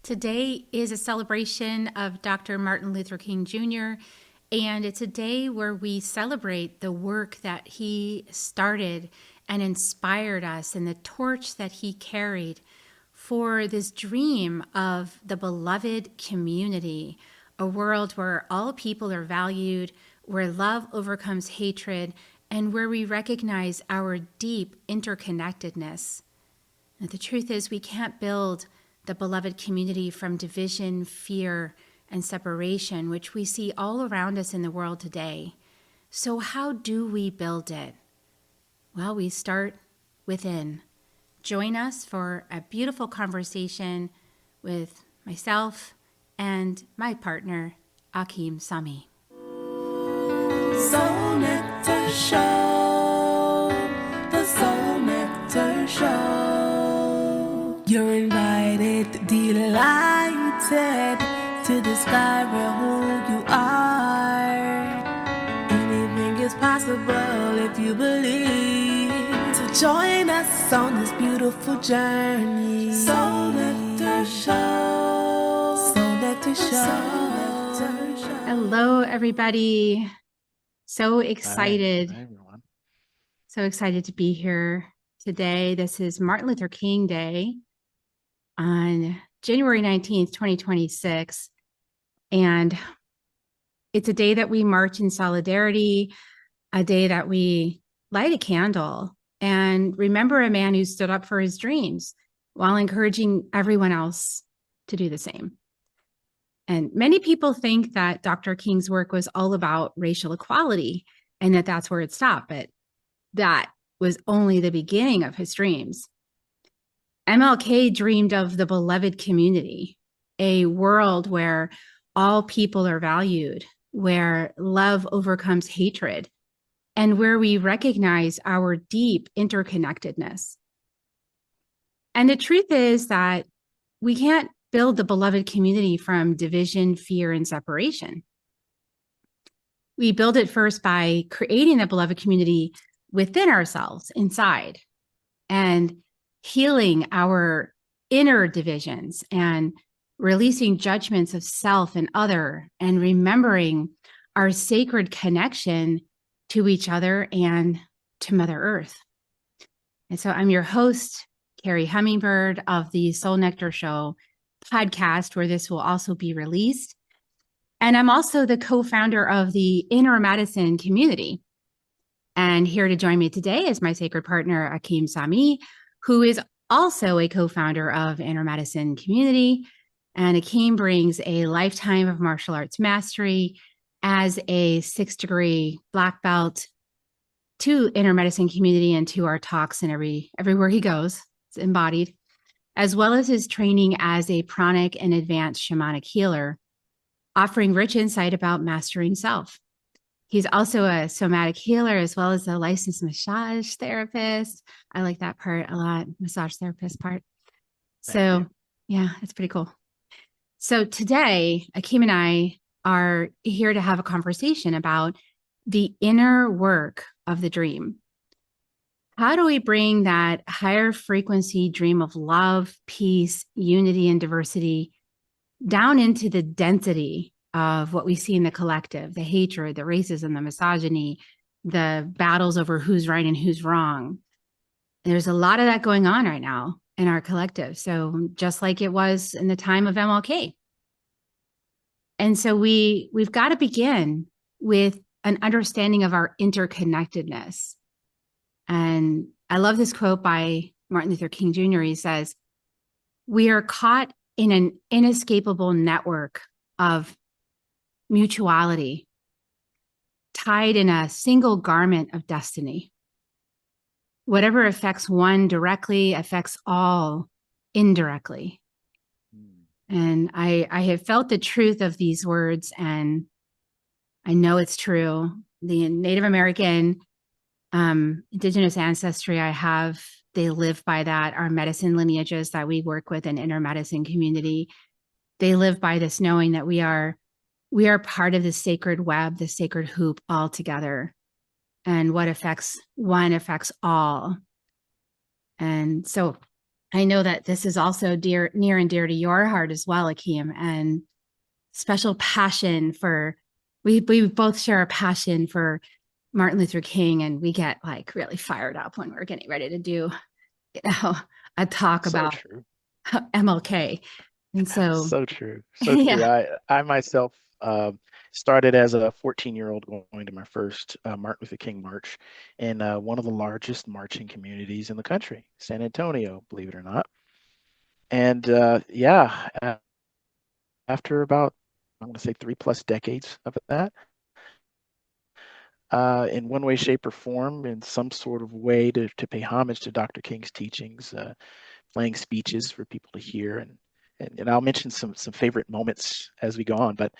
Today is a celebration of Dr. Martin Luther King Jr., and it's a day where we celebrate the work that he started and inspired us and the torch that he carried for this dream of the beloved community, a world where all people are valued, where love overcomes hatred, and where we recognize our deep interconnectedness. And the truth is, we can't build the beloved community from division, fear, and separation, which we see all around us in the world today. So how do we build it? Well, we start within. Join us for a beautiful conversation with myself and my partner, Akeem SAMI. Soul Nectar Show, the Soul Nectar Show. You're invited, delighted to discover who you are. Anything is possible if you believe. So join us on this beautiful journey. Soul Nectar Show, Soul Nectar Show. Hello, everybody. So excited. Hi, everyone. So excited to be here today. This is Martin Luther King Day on January 19th, 2026. And it's a day that we march in solidarity, a day that we light a candle and remember a man who stood up for his dreams while encouraging everyone else to do the same. And many people think that Dr. King's work was all about racial equality and that that's where it stopped, but that was only the beginning of his dreams. MLK dreamed of the beloved community, a world where all people are valued, where love overcomes hatred, and where we recognize our deep interconnectedness. And the truth is that we can't build the beloved community from division, fear, and separation. We build it first by creating the beloved community within ourselves, inside, and healing our inner divisions and releasing judgments of self and other, and remembering our sacred connection to each other and to Mother Earth. And so I'm your host, Kerri Hummingbird of the Soul Nectar Show podcast, where this will also be released. And I'm also the co-founder of the Inner Medicine community. And here to join me today is my sacred partner, Akeem SAMI, who is also a co-founder of Inner Medicine community. And Akeem brings a lifetime of martial arts mastery as a 6th-degree black belt to Inner Medicine community and to our talks and everywhere he goes. It's embodied, as well as his training as a pranic and advanced shamanic healer, offering rich insight about mastering self. He's also a somatic healer as well as a licensed massage therapist. I like that part a lot, massage therapist part. So yeah, it's pretty cool. So today, Akeem and I are here to have a conversation about the inner work of the dream. How do we bring that higher frequency dream of love, peace, unity, and diversity down into the density of what we see in the collective, the hatred, the racism, the misogyny, the battles over who's right and who's wrong? There's a lot of that going on right now in our collective. So just like it was in the time of MLK. And so we've got to begin with an understanding of our interconnectedness. And I love this quote by Martin Luther King Jr. He says, "We are caught in an inescapable network of mutuality, tied in a single garment of destiny. Whatever affects one directly affects all indirectly." And I have felt the truth of these words, and I know it's true. The Native American indigenous ancestry I have, they live by that. Our medicine lineages that we work with in Inner Medicine community, they live by this knowing that we are part of the sacred web, the sacred hoop all together. And what affects one affects all. And so I know that this is also near and dear to your heart as well, Akeem, and special passion for we both share a passion for Martin Luther King, and we get like really fired up when we're getting ready to do, you know, a talk So about true. MLK. And so, So true. So true. yeah, I myself started as a 14-year-old going to my first Martin Luther King march in one of the largest marching communities in the country, San Antonio, believe it or not. And yeah, after about, I'm going to say 3+ decades of that, in one way, shape, or form, in some sort of way to pay homage to Dr. King's teachings, playing speeches for people to hear, and I'll mention some favorite moments as we go on. But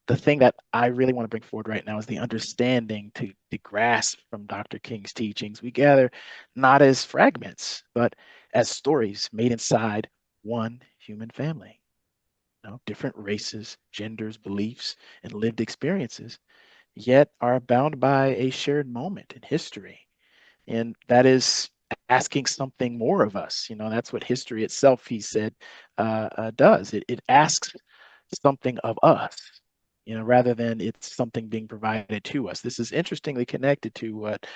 the thing that I really want to bring forward right now is the understanding to grasp from Dr. King's teachings. We gather not as fragments, but as stories made inside one human family. You know, different races, genders, beliefs, and lived experiences, yet are bound by a shared moment in history, and that is asking something more of us. You know, that's what history itself, he said, does. It asks something of us, you know, rather than it's something being provided to us. This is interestingly connected to what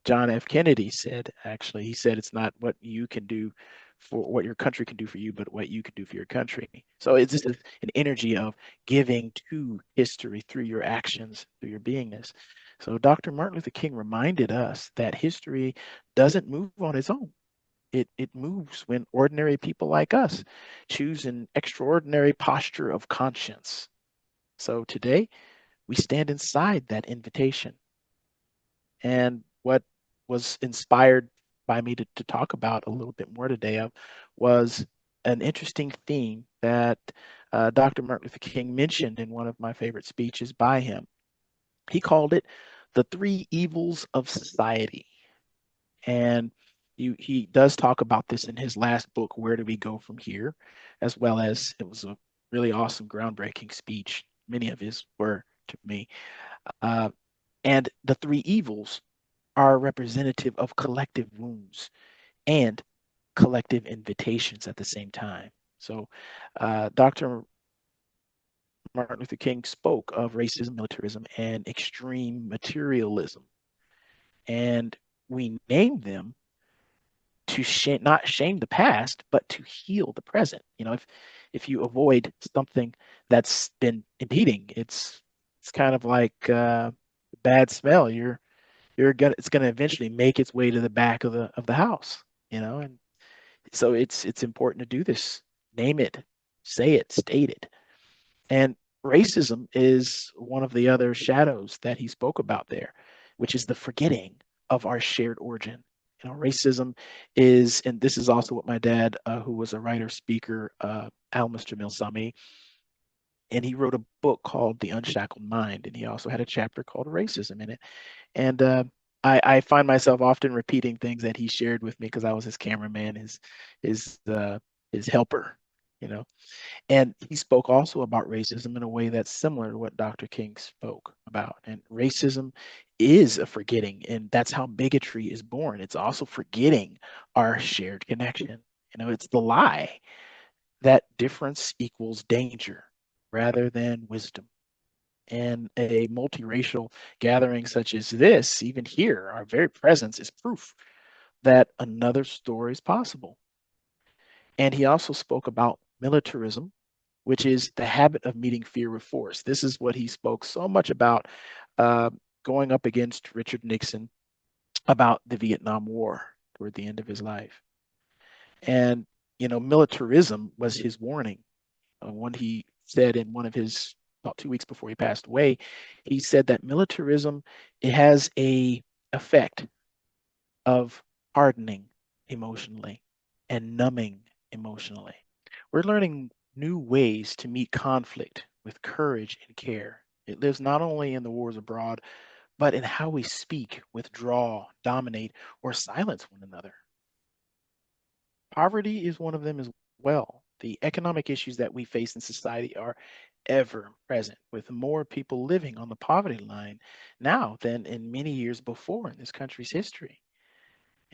John F. Kennedy said. Actually, he said it's not what you can do for what your country can do for you, but what you can do for your country. So it's just an energy of giving to history through your actions, through your beingness. So Dr. Martin Luther King reminded us that history doesn't move on its own. It moves when ordinary people like us choose an extraordinary posture of conscience. So today we stand inside that invitation. And what was inspired by me to talk about a little bit more today of was an interesting theme that Dr. Martin Luther King mentioned in one of my favorite speeches by him. He called it the three evils of society. And he does talk about this in his last book, Where Do We Go From Here? As well as it was a really awesome, groundbreaking speech. Many of his were to me. Uh, and the three evils are representative of collective wounds and collective invitations at the same time. So, Dr. Martin Luther King spoke of racism, militarism, and extreme materialism. And we named them to not shame the past, but to heal the present. You know, if you avoid something that's been impeding, it's kind of like bad smell. You're gonna it's gonna eventually make its way to the back of the house. You know, and so it's important to do this. Name it, say it, state it. And racism is one of the other shadows that he spoke about there, which is the forgetting of our shared origin. You know, racism is, and this is also what my dad, who was a writer, speaker, Mr. SAMI, and he wrote a book called The Unshackled Mind, and he also had a chapter called Racism in it. And I find myself often repeating things that he shared with me because I was his cameraman, his his helper, you know. And he spoke also about racism in a way that's similar to what Dr. King spoke about. And racism is a forgetting, and that's how bigotry is born. It's also forgetting our shared connection. You know, it's the lie that difference equals danger rather than wisdom. And a multiracial gathering such as this, even here, our very presence is proof that another story is possible. And he also spoke about militarism, which is the habit of meeting fear with force. This is what he spoke so much about, uh, going up against Richard Nixon about the Vietnam War toward the end of his life. And, you know, militarism was his warning. When he said in one of his, about 2 weeks before he passed away, he said that militarism, it has a effect of hardening emotionally and numbing emotionally. We're learning new ways to meet conflict with courage and care. It lives not only in the wars abroad, but in how we speak, withdraw, dominate, or silence one another. Poverty is one of them as well. The economic issues that we face in society are ever present, with more people living on the poverty line now than in many years before in this country's history.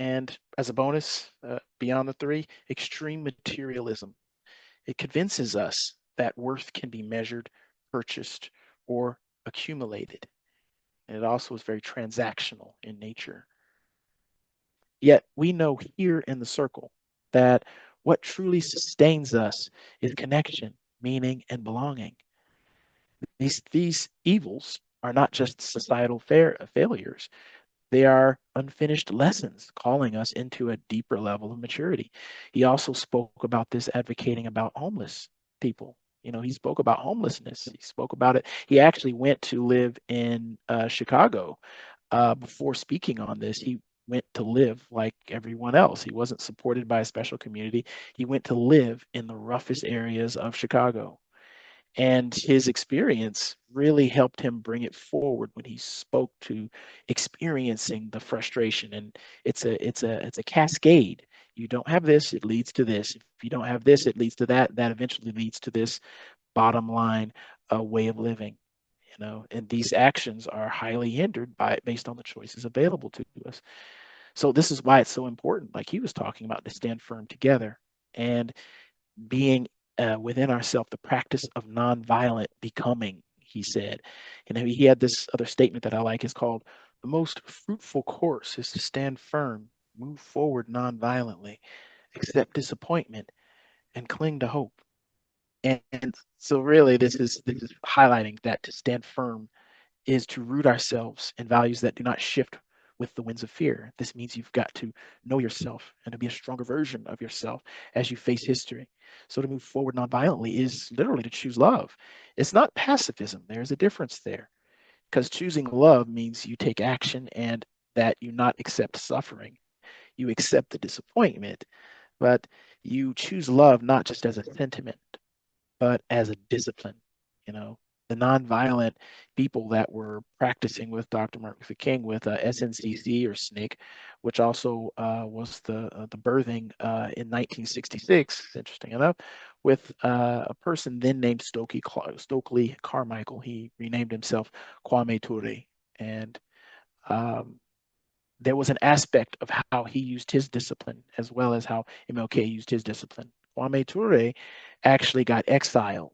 And as a bonus, beyond the three, extreme materialism. It convinces us that worth can be measured, purchased, or accumulated. And it also is very transactional in nature. Yet we know here in the circle that what truly sustains us is connection, meaning, and belonging. These evils are not just societal failures. They are unfinished lessons calling us into a deeper level of maturity. He also spoke about this advocating about homeless people. He spoke about homelessness. He spoke about it. He actually went to live in Chicago before speaking on this. He went to live like everyone else. He wasn't supported by a special community. He went to live in the roughest areas of Chicago. And his experience really helped him bring it forward when he spoke to experiencing the frustration. And it's a cascade. You don't have this, it leads to this. If you don't have this, it leads to that. That eventually leads to this bottom line way of living. And these actions are highly hindered based on the choices available to us. So this is why it's so important, like he was talking about, to stand firm together and being within ourselves, the practice of nonviolent becoming, he said. He had this other statement that I like, is called, the most fruitful course is to stand firm, move forward nonviolently, accept disappointment, and cling to hope. And so really this is highlighting that to stand firm is to root ourselves in values that do not shift with the winds of fear. This means you've got to know yourself and to be a stronger version of yourself as you face history. So to move forward nonviolently is literally to choose love. It's not pacifism. There's a difference there, because choosing love means you take action and that you not accept suffering. You accept the disappointment, but you choose love not just as a sentiment, but as a discipline. You know, the nonviolent people that were practicing with Dr. Martin Luther King with SNCC or SNCC, which also was the birthing in 1966, interesting enough, with a person then named Stokely Carmichael. He renamed himself Kwame Ture. And um, there was an aspect of how he used his discipline as well as how MLK used his discipline. Kwame Ture actually got exiled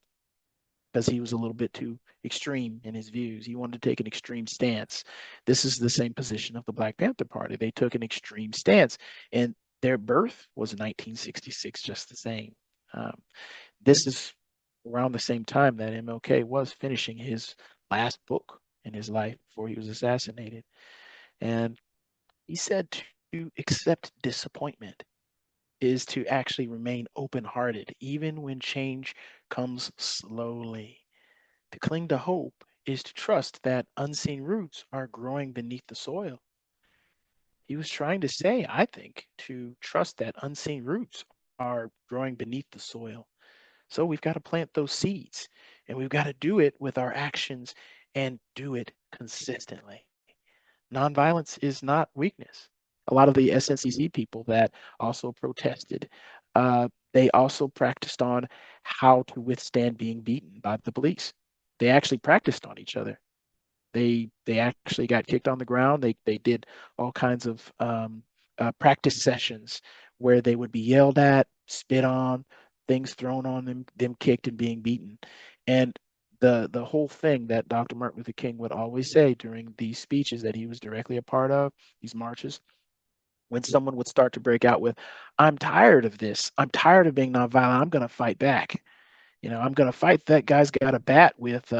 because he was a little bit too extreme in his views. He wanted to take an extreme stance. This is the same position of the Black Panther Party. They took an extreme stance, and their birth was in 1966, just the same. Um, this is around the same time that MLK was finishing his last book in his life before he was assassinated. And he said to accept disappointment is to actually remain open-hearted, even when change comes slowly. To cling to hope is to trust that unseen roots are growing beneath the soil. He was trying to say, I think, to trust that unseen roots are growing beneath the soil. So we've got to plant those seeds, and we've got to do it with our actions and do it consistently. Nonviolence is not weakness. A lot of the SNCC people that also protested, they also practiced on how to withstand being beaten by the police. They actually practiced on each other. They actually got kicked on the ground. They did all kinds of practice sessions where they would be yelled at, spit on, things thrown on them kicked and being beaten. And the whole thing that Dr. Martin Luther King would always say during these speeches that he was directly a part of, these marches, when someone would start to break out with, I'm tired of this. I'm tired of being nonviolent. I'm going to fight back. I'm going to fight. That guy's got a bat with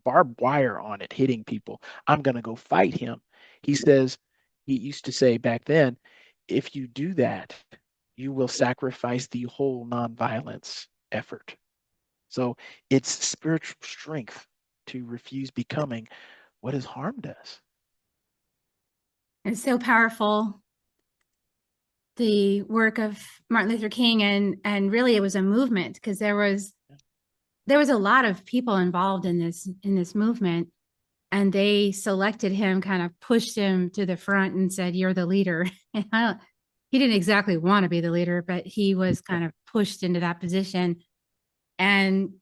barbed wire on it, hitting people. I'm going to go fight him. He says, he used to say back then, if you do that, you will sacrifice the whole nonviolence effort. So it's spiritual strength to refuse becoming what has harmed us. It's so powerful, the work of Martin Luther King, and really it was a movement, because there was a lot of people involved in this movement, and they selected him, kind of pushed him to the front and said, you're the leader. And he didn't exactly want to be the leader, but he was kind of pushed into that position. And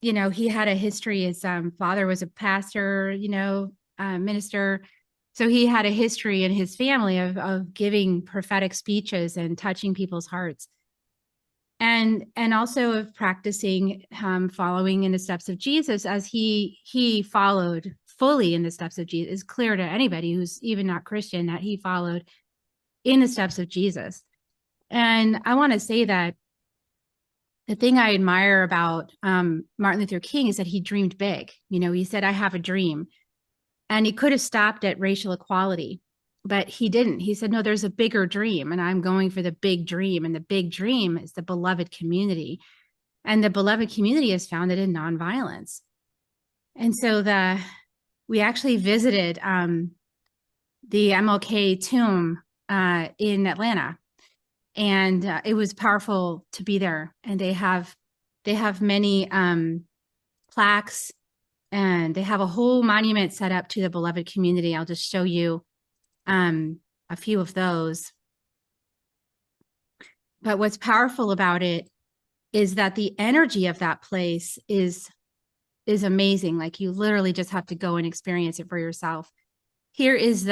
he had a history. His father was a pastor, minister. So he had a history in his family of giving prophetic speeches and touching people's hearts. And also of practicing following in the steps of Jesus, as he followed fully in the steps of Jesus. It's clear to anybody who's even not Christian that he followed in the steps of Jesus. And I want to say that the thing I admire about Martin Luther King is that he dreamed big. You know, he said, I have a dream. And he could have stopped at racial equality, but he didn't. He said, no, there's a bigger dream, and I'm going for the big dream. And the big dream is the beloved community. And the beloved community is founded in nonviolence. And so we actually visited the MLK tomb in Atlanta. And it was powerful to be there. And they have many plaques, and they have a whole monument set up to the beloved community. I'll just show you a few of those. But what's powerful about it is that the energy of that place is amazing. Like, you literally just have to go and experience it for yourself. Here is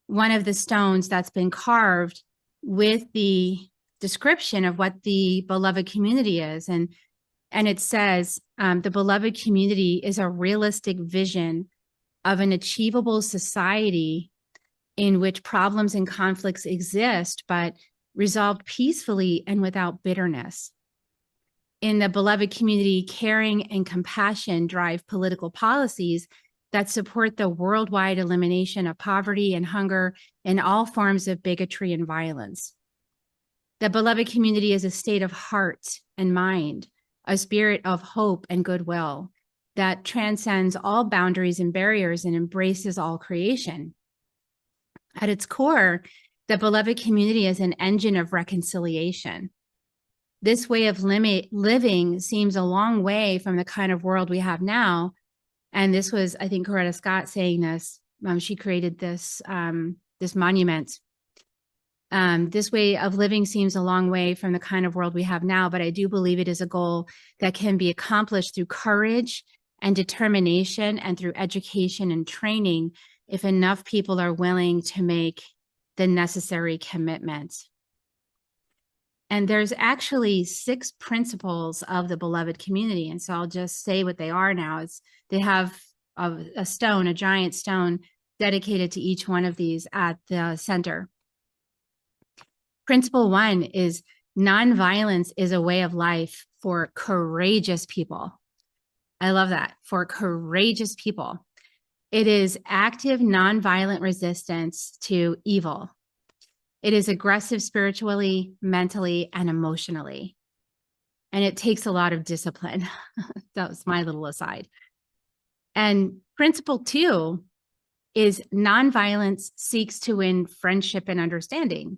one of the stones that's been carved with the description of what the beloved community is. And it says, the beloved community is a realistic vision of an achievable society in which problems and conflicts exist, but resolved peacefully and without bitterness. In the beloved community, caring and compassion drive political policies that support the worldwide elimination of poverty and hunger and all forms of bigotry and violence. The beloved community is a state of heart and mind, a spirit of hope and goodwill that transcends all boundaries and barriers and embraces all creation. At its core, the beloved community is an engine of reconciliation. This way of living seems a long way from the kind of world we have now. And this was, I think, Coretta Scott saying this. She created this monument. This way of living seems a long way from the kind of world we have now, but I do believe it is a goal that can be accomplished through courage and determination and through education and training if enough people are willing to make the necessary commitments. And there's actually 6 principles of the beloved community. And so I'll just say what they are now. They have a stone, a giant stone dedicated to each one of these at the center. Principle 1 is nonviolence is a way of life for courageous people. I love that, for courageous people. It is active, nonviolent resistance to evil. It is aggressive spiritually, mentally, and emotionally. And it takes a lot of discipline. That was my little aside. And principle 2 is nonviolence seeks to win friendship and understanding.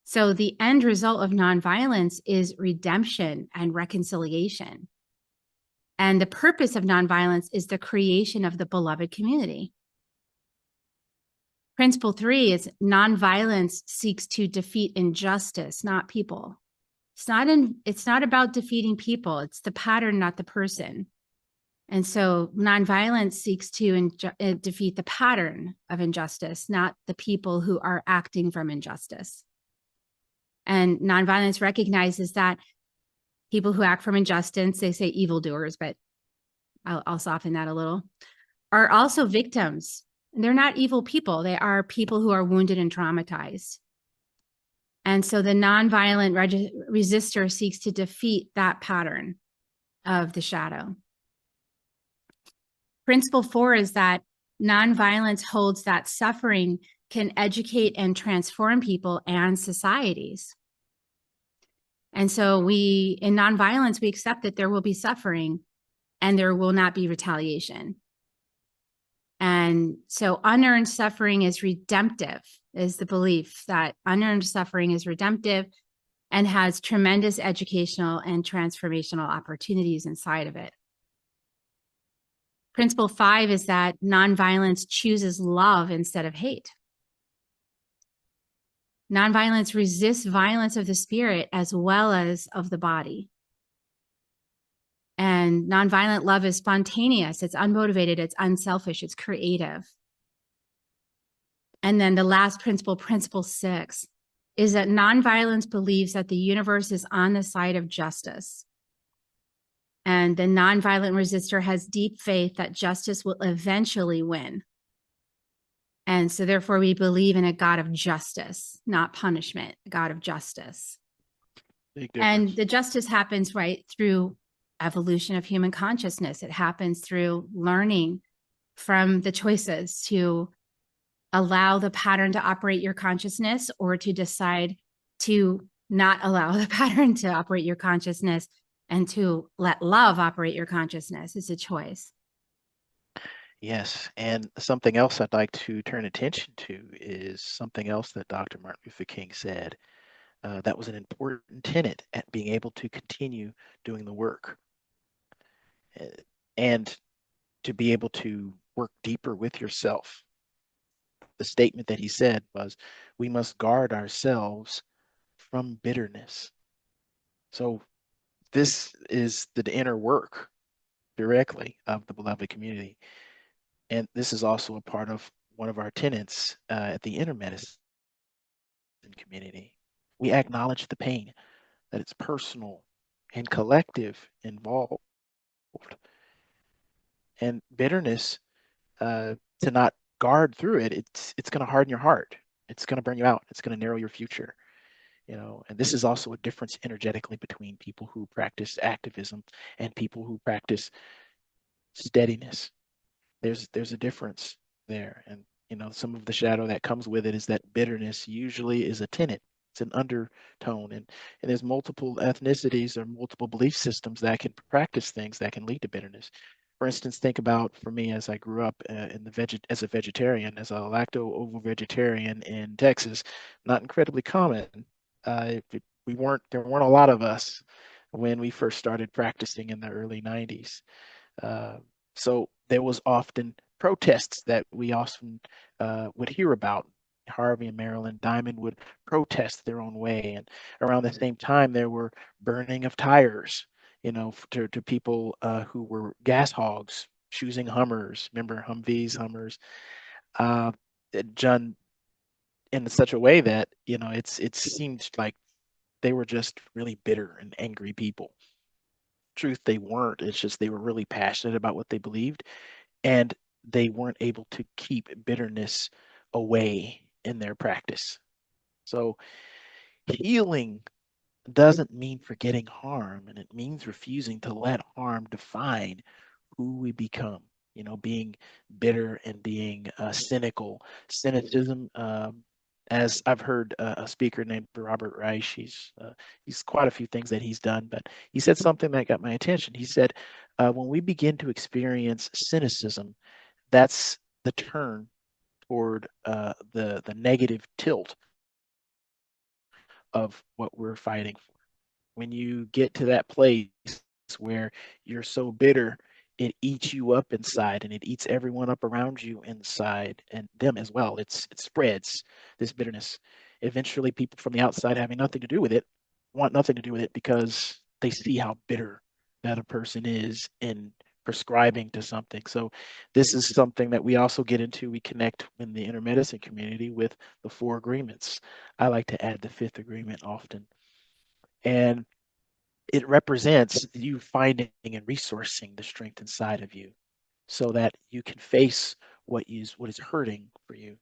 So the end result of nonviolence is redemption and reconciliation. And the purpose of nonviolence is the creation of the beloved community. Principle 3 is nonviolence seeks to defeat injustice, not people. It's not about defeating people. It's the pattern, not the person. And so nonviolence seeks to defeat the pattern of injustice, not the people who are acting from injustice. And nonviolence recognizes that people who act from injustice, they say evildoers, but I'll soften that a little, are also victims. They're not evil people. They are people who are wounded and traumatized. And so the nonviolent resistor seeks to defeat that pattern of the shadow. Principle 4 is that nonviolence holds that suffering can educate and transform people and societies. And so in nonviolence, we accept that there will be suffering and there will not be retaliation. And so unearned suffering is redemptive, is the belief that unearned suffering is redemptive and has tremendous educational and transformational opportunities inside of it. Principle 5 is that nonviolence chooses love instead of hate. Nonviolence resists violence of the spirit as well as of the body. And nonviolent love is spontaneous, it's unmotivated, it's unselfish, it's creative. And then the last principle, principle 6, is that nonviolence believes that the universe is on the side of justice. And the nonviolent resistor has deep faith that justice will eventually win. And so therefore we believe in a God of justice, not punishment, a God of justice. Big And difference. the justice happens right through evolution of human consciousness. It happens through learning from the choices to allow the pattern to operate your consciousness, or to decide to not allow the pattern to operate your consciousness and to let love operate your consciousness. It's a choice. Yes, and something else I'd like to turn attention to is something else that Dr. Martin Luther King said. That was an important tenet at being able to continue doing the work, uh, and to be able to work deeper with yourself. The statement that he said was, we must guard ourselves from bitterness. So this is the inner work directly of the beloved community. And this is also a part of one of our tenets at the inner medicine community. We acknowledge the pain, that it's personal and collective involved. And bitterness, to not guard through it, it's going to harden your heart. It's going to burn you out. It's going to narrow your future. And this is also a difference energetically between people who practice activism and people who practice steadiness. There's a difference there. And some of the shadow that comes with it is that bitterness usually is a tenet. It's an undertone. And there's multiple ethnicities or multiple belief systems that can practice things that can lead to bitterness. For instance, think about, for me, as I grew up as a vegetarian, as a lacto-ovo vegetarian in Texas, not incredibly common. There weren't a lot of us when we first started practicing in the early 90s. Uh, so there was often protests that we often would hear about. Harvey and Marilyn Diamond would protest their own way, and around the same time there were burning of tires, to people who were gas hogs, choosing Hummers. Remember Humvees, Hummers, uh, done in such a way that it seemed like they were just really bitter and angry people. Truth, they weren't. It's just they were really passionate about what they believed, and they weren't able to keep bitterness away in their practice. So healing doesn't mean forgetting harm, and it means refusing to let harm define who we become. Being bitter and being cynical. Cynicism, as I've heard a speaker named Robert Reich, he's quite a few things that he's done, but he said something that got my attention. He said, when we begin to experience cynicism, that's the turn toward the negative tilt of what we're fighting for. When you get to that place where you're so bitter, it eats you up inside, and it eats everyone up around you inside, and them as well. It spreads, this bitterness. Eventually people from the outside having nothing to do with it want nothing to do with it because they see how bitter that a person is in prescribing to something. So this is something that we also get into. We connect in the inner medicine community with the 4 agreements. I like to add the 5th agreement often. And it represents you finding and resourcing the strength inside of you so that you can face what is hurting for you.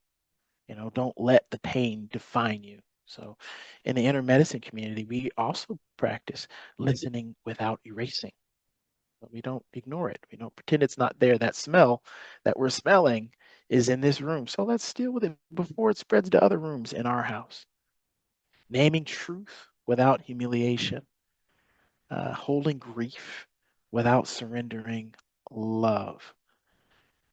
Don't let the pain define you. So in the inner medicine community, we also practice listening without erasing. We don't ignore it. We don't pretend it's not there. That smell that we're smelling is in this room. So let's deal with it before it spreads to other rooms in our house. Naming truth without humiliation. Holding grief without surrendering love.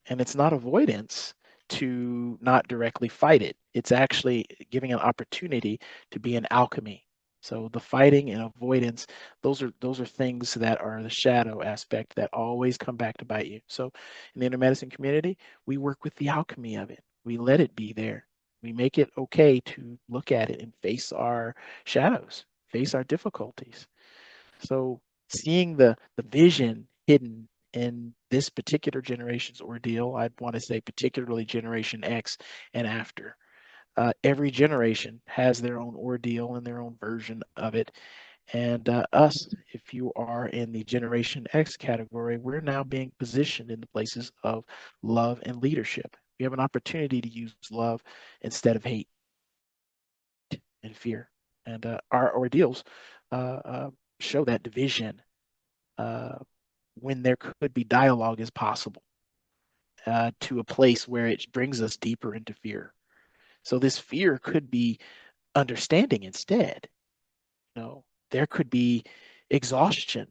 And it's not avoidance to not directly fight it. It's actually giving an opportunity to be an alchemy. So the fighting and avoidance, those are things that are the shadow aspect that always come back to bite you. So in the inner medicine community, we work with the alchemy of it. We let it be there. We make it okay to look at it and face our shadows, face our difficulties. So seeing the vision hidden in this particular generation's ordeal, I'd want to say particularly Generation X and after. Every generation has their own ordeal and their own version of it. And us, if you are in the Generation X category, we're now being positioned in the places of love and leadership. We have an opportunity to use love instead of hate and fear. And our ordeals show that division uh, when there could be dialogue is possible to a place where it brings us deeper into fear. So this fear could be understanding instead. There could be exhaustion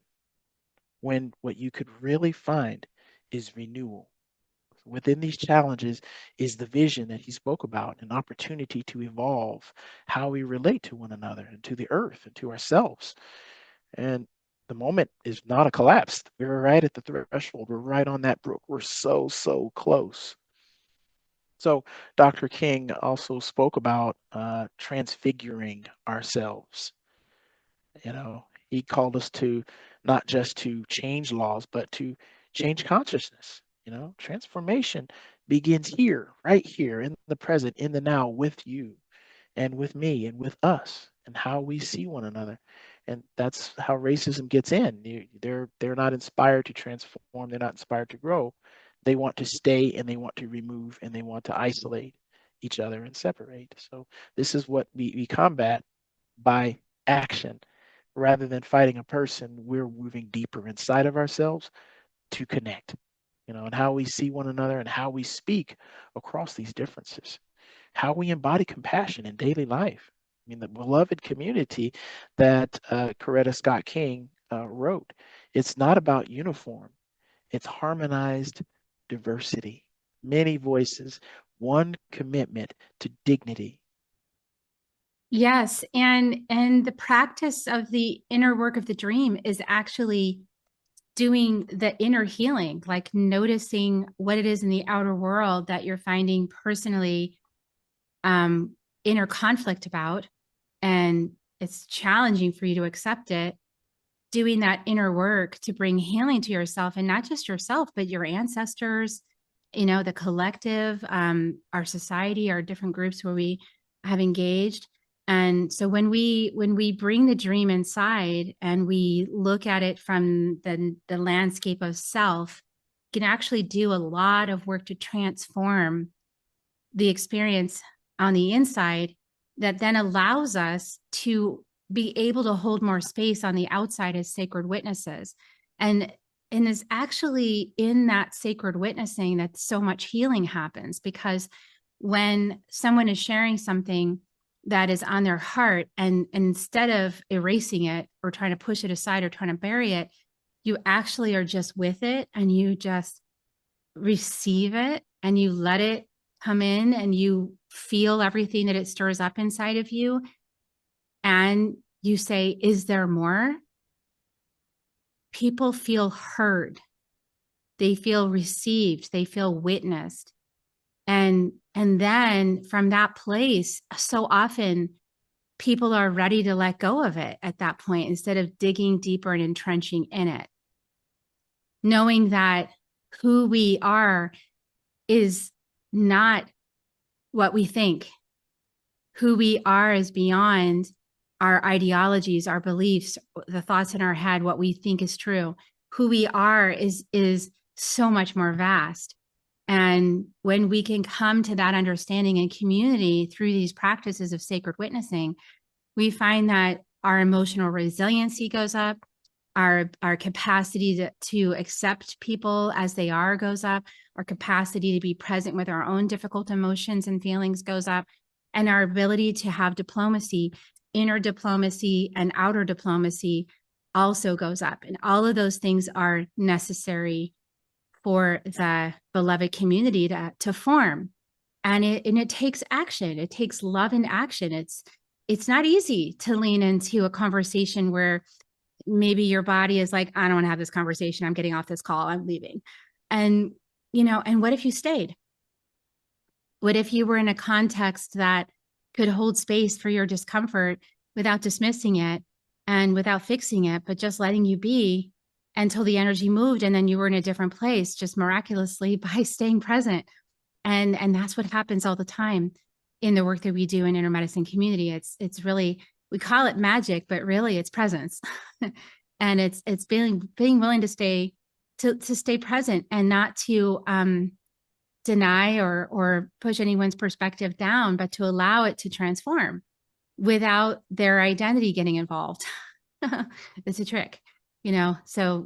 when what you could really find is renewal. Within these challenges is the vision that he spoke about, an opportunity to evolve how we relate to one another and to the earth and to ourselves. And the moment is not a collapse. We're right at the threshold. We're right on that brook. We're so, so close. So Dr. King also spoke about transfiguring ourselves. He called us to not just to change laws, but to change consciousness. Transformation begins here, right here in the present, in the now, with you and with me and with us and how we see one another. And that's how racism gets in. They're not inspired to transform. They're not inspired to grow. They want to stay and they want to remove and they want to isolate each other and separate. So this is what we combat by action. Rather than fighting a person, we're moving deeper inside of ourselves to connect, and how we see one another and how we speak across these differences, how we embody compassion in daily life. I mean, the beloved community that Coretta Scott King wrote, it's not about uniform, it's harmonized diversity, many voices, one commitment to dignity. Yes, and the practice of the inner work of the dream is actually doing the inner healing, like noticing what it is in the outer world that you're finding personally inner conflict about, and it's challenging for you to accept it. Doing that inner work to bring healing to yourself, and not just yourself, but your ancestors, the collective, our society, our different groups where we have engaged. And so when we bring the dream inside and we look at it from the landscape of self, can actually do a lot of work to transform the experience on the inside that then allows us to be able to hold more space on the outside as sacred witnesses. And it's actually in that sacred witnessing that so much healing happens, because when someone is sharing something that is on their heart, and instead of erasing it or trying to push it aside or trying to bury it, you actually are just with it and you just receive it and you let it come in and you feel everything that it stirs up inside of you. And you say, is there more? People feel heard. They feel received. They feel witnessed. And then from that place, so often people are ready to let go of it at that point, instead of digging deeper and entrenching in it. Knowing that who we are is not what we think. Who we are is beyond our ideologies, our beliefs, the thoughts in our head, what we think is true. Who we are is so much more vast. And when we can come to that understanding in community through these practices of sacred witnessing, we find that our emotional resiliency goes up, our capacity to accept people as they are goes up, our capacity to be present with our own difficult emotions and feelings goes up, and our ability to have diplomacy, inner diplomacy and outer diplomacy, also goes up. And all of those things are necessary for the beloved community to form. And it takes action. It takes love and action. It's not easy to lean into a conversation where maybe your body is like, I don't want to have this conversation. I'm getting off this call. I'm leaving. And what if you stayed? What if you were in a context that could hold space for your discomfort without dismissing it and without fixing it, but just letting you be, until the energy moved, and then you were in a different place just miraculously by staying present. And that's what happens all the time in the work that we do in intermedicine community. It's really, we call it magic, but really it's presence. And it's being willing to stay present and not to deny or push anyone's perspective down, but to allow it to transform without their identity getting involved. It's a trick, so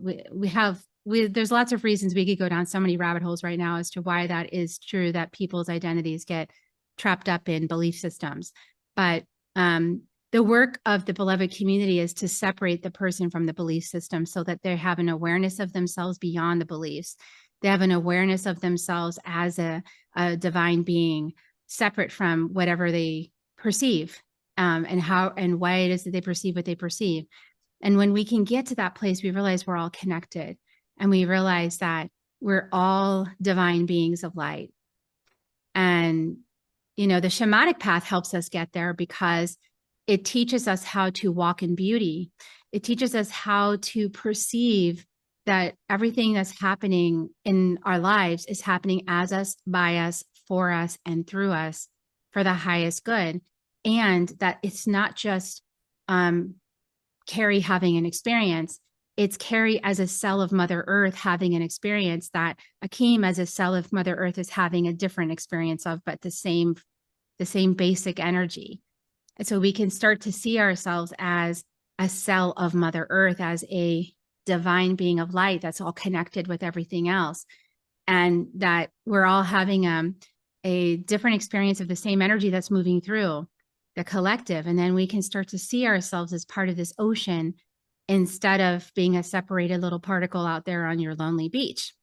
there's lots of reasons we could go down so many rabbit holes right now as to why that is true, that people's identities get trapped up in belief systems. But the work of the beloved community is to separate the person from the belief system so that they have an awareness of themselves beyond the beliefs. They have an awareness of themselves as a divine being, separate from whatever they perceive, and why it is that they perceive what they perceive. And when we can get to that place, we realize we're all connected, and we realize that we're all divine beings of light. And, the shamanic path helps us get there because it teaches us how to walk in beauty. It teaches us how to perceive that everything that's happening in our lives is happening as us, by us, for us, and through us for the highest good. And that it's not just Kerri having an experience, it's Kerri as a cell of Mother Earth having an experience that Akeem as a cell of Mother Earth is having a different experience of, but the same basic energy. And so we can start to see ourselves as a cell of Mother Earth, as a divine being of light that's all connected with everything else. And that we're all having a different experience of the same energy that's moving through the collective. And then we can start to see ourselves as part of this ocean instead of being a separated little particle out there on your lonely beach.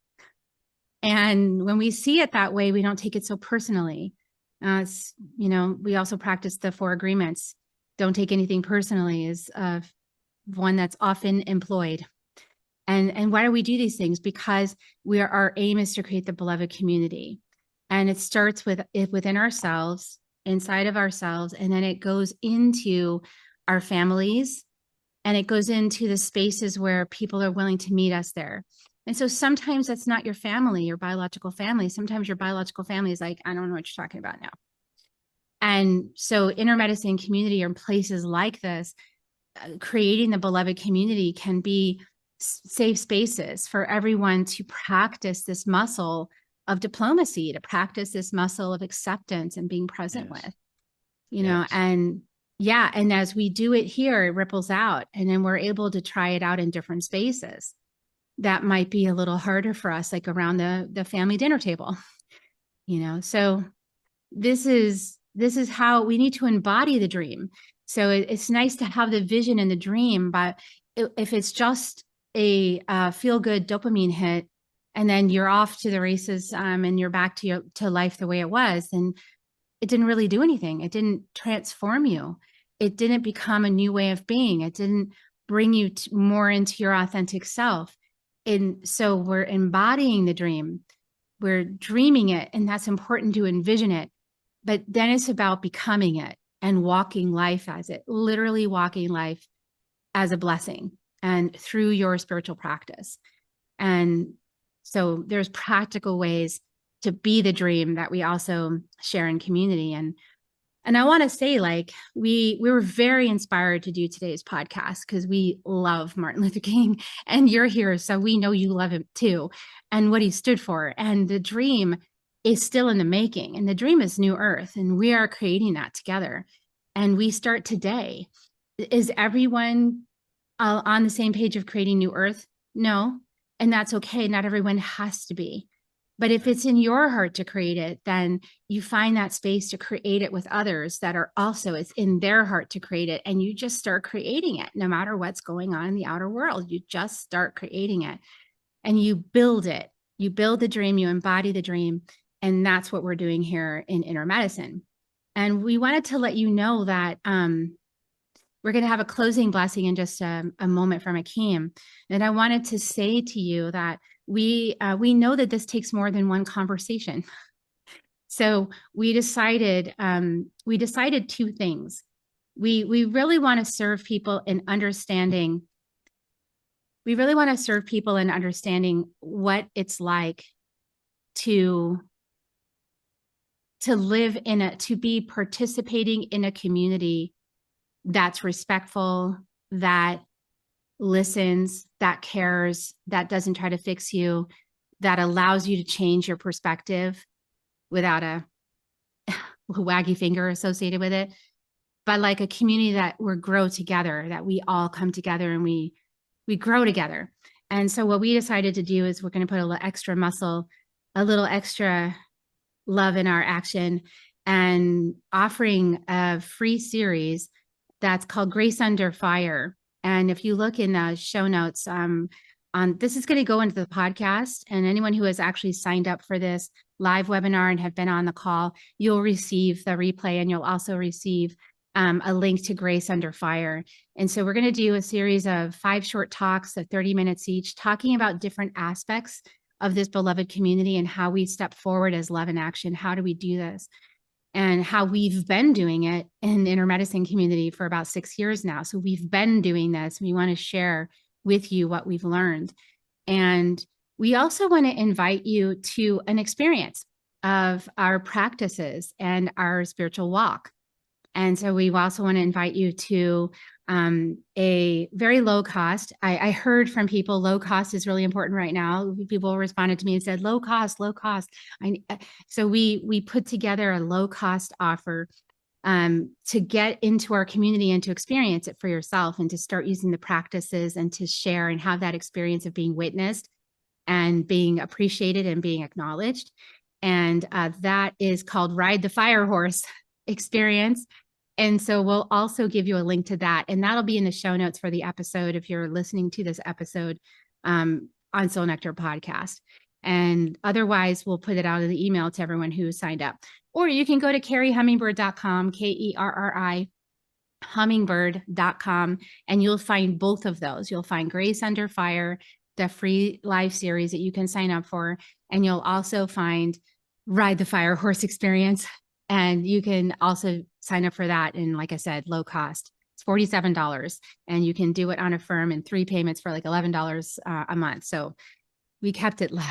And when we see it that way, we don't take it so personally. We also practice the 4 agreements. Don't take anything personally is one that's often employed. And why do we do these things? Because our aim is to create the beloved community. And it starts within ourselves, inside of ourselves, and then it goes into our families, and it goes into the spaces where people are willing to meet us there. And so sometimes that's not your family, your biological family. Sometimes your biological family is like, I don't know what you're talking about now. And so intermedicine community or places like this, creating the beloved community can be safe spaces for everyone to practice this muscle of diplomacy, to practice this muscle of acceptance and being present with, and as we do it here, it ripples out, and then we're able to try it out in different spaces. That might be a little harder for us, like around the family dinner table, so this is how we need to embody the dream. So it's nice to have the vision and the dream, but if it's just a feel-good dopamine hit, and then you're off to the races, and you're back to life the way it was, and it didn't really do anything. It didn't transform you. It didn't become a new way of being. It didn't bring you more into your authentic self. And so we're embodying the dream. We're dreaming it, and that's important to envision it. But then it's about becoming it and walking life as it, literally walking life as a blessing and through your spiritual practice. And so there's practical ways to be the dream that we also share in community. And I want to say, we were very inspired to do today's podcast because we love Martin Luther King, and you're here, so we know you love him too, and what he stood for. And the dream is still in the making, and the dream is New Earth, and we are creating that together. And we start today. Is everyone on the same page of creating New Earth? No, and that's okay. Not everyone has to be. But if it's in your heart to create it, then you find that space to create it with others that are also, it's in their heart to create it. And you just start creating it no matter what's going on in the outer world. You just start creating it and you build it. You build the dream, you embody the dream. And that's what we're doing here in intermedicine. And we wanted to let you know that we're going to have a closing blessing in just a moment from Akeem. And I wanted to say to you that we know that this takes more than one conversation. So we decided 2 things. We really want to serve people in understanding we really want to serve people in understanding what it's like to live in to be participating in a community that's respectful, that listens, that cares, that doesn't try to fix you, that allows you to change your perspective without a waggy finger associated with it, but like a community that we grow together, that we all come together and we grow together. And so what we decided to do is we're going to put a little extra muscle, a little extra love in our action, and offering a free series that's called Grace Under Fire. And if you look in the show notes, on this is going to go into the podcast, and anyone who has actually signed up for this live webinar and have been on the call, you'll receive the replay, and you'll also receive a link to Grace Under Fire. And so we're going to do a series of 5 short talks of 30 minutes each, talking about different aspects of this beloved community and how we step forward as love in action. How do we do this? And how we've been doing it in the intermedicine community for about 6 years now. So we've been doing this. We want to share with you what we've learned. And we also want to invite you to an experience of our practices and our spiritual walk. And so we also want to invite you to a very low cost. I heard from people, low cost is really important right now. People responded to me and said, low cost, low cost. So we put together a low cost offer to get into our community and to experience it for yourself and to start using the practices and to share and have that experience of being witnessed and being appreciated and being acknowledged. And that is called Ride the Fire Horse experience. And so we'll also give you a link to that, and that'll be in the show notes for the episode if you're listening to this episode on Soul Nectar podcast. And otherwise, we'll put it out in the email to everyone who signed up. Or you can go to kerrihummingbird.com, KERRI, hummingbird.com, and you'll find both of those. You'll find Grace Under Fire, the free live series that you can sign up for, and you'll also find Ride the Fire Horse experience. And you can also sign up for that in, like I said, low cost. It's $47, and you can do it on Affirm in 3 payments for like $11 a month. So we kept it low.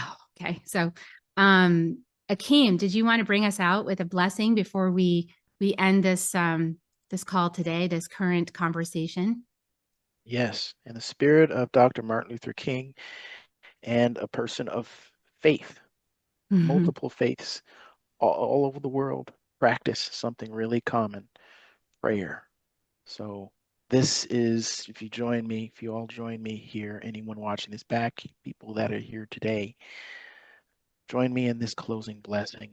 Okay. So Akeem, did you want to bring us out with a blessing before we end this this call today, this current conversation? Yes, in the spirit of Dr. Martin Luther King and a person of faith, multiple faiths all over the world practice something really common, prayer. So this is, if you all join me here, anyone watching this back, people that are here today, join me in this closing blessing.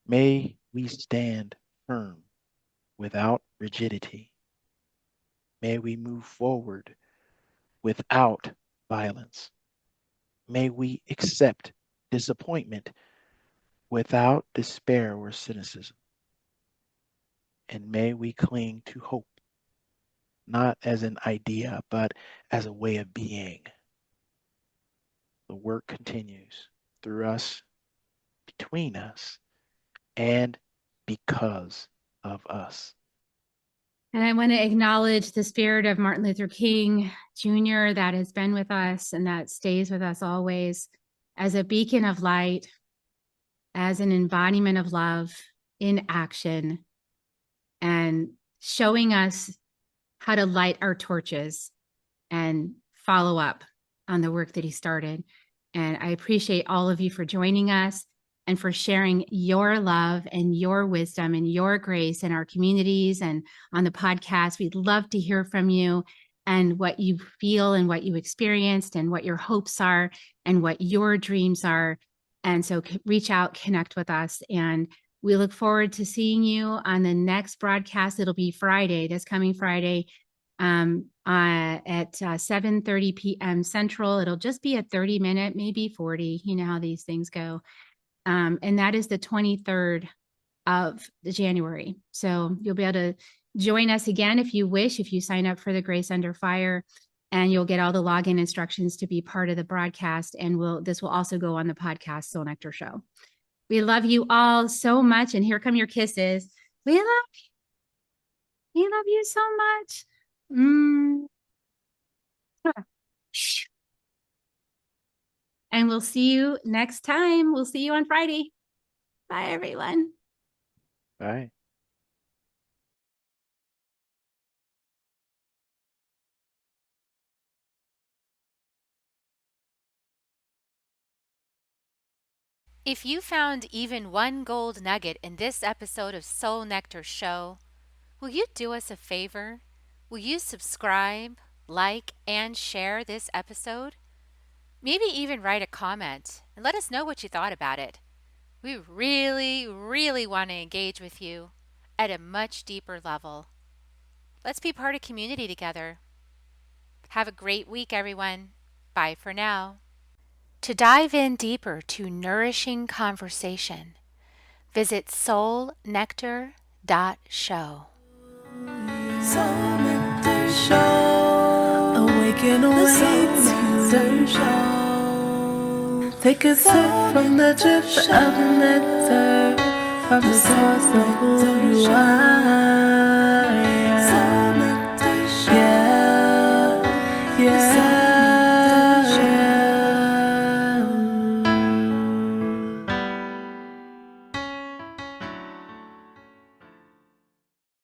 May we stand firm without rigidity. May we move forward without violence. May we accept disappointment without despair or cynicism. And may we cling to hope, not as an idea, but as a way of being. The work continues through us, between us, and because of us. And I want to acknowledge the spirit of Martin Luther King Jr. that has been with us and that stays with us always as a beacon of light, as an embodiment of love in action, and showing us how to light our torches and follow up on the work that he started. And I appreciate all of you for joining us and for sharing your love and your wisdom and your grace in our communities and on the podcast. We'd love to hear from you and what you feel and what you experienced and what your hopes are and what your dreams are. And so reach out, connect with us. And we look forward to seeing you on the next broadcast. It'll be Friday, this coming Friday, at 7:30 p.m. Central. It'll just be a 30-minute, maybe 40. You know how these things go. And that is the 23rd of January. So you'll be able to join us again if you wish, if you sign up for the Grace Under Fire, and you'll get all the login instructions to be part of the broadcast. And this will also go on the podcast, Soul Nectar Show. We love you all so much. And here come your kisses. We love you so much. And we'll see you next time. We'll see you on Friday. Bye, everyone. Bye. If you found even one gold nugget in this episode of Soul Nectar Show, will you do us a favor? Will you subscribe, like, and share this episode? Maybe even write a comment and let us know what you thought about it. We really, really want to engage with you at a much deeper level. Let's be part of community together. Have a great week, everyone. Bye for now. To dive in deeper to nourishing conversation, visit soulnectar.show. Soul Nectar Show. Awaken, awake to show. Take a sip from the drip of the nectar, from the source of who you are. Soul Nectar Show. Yeah, yeah.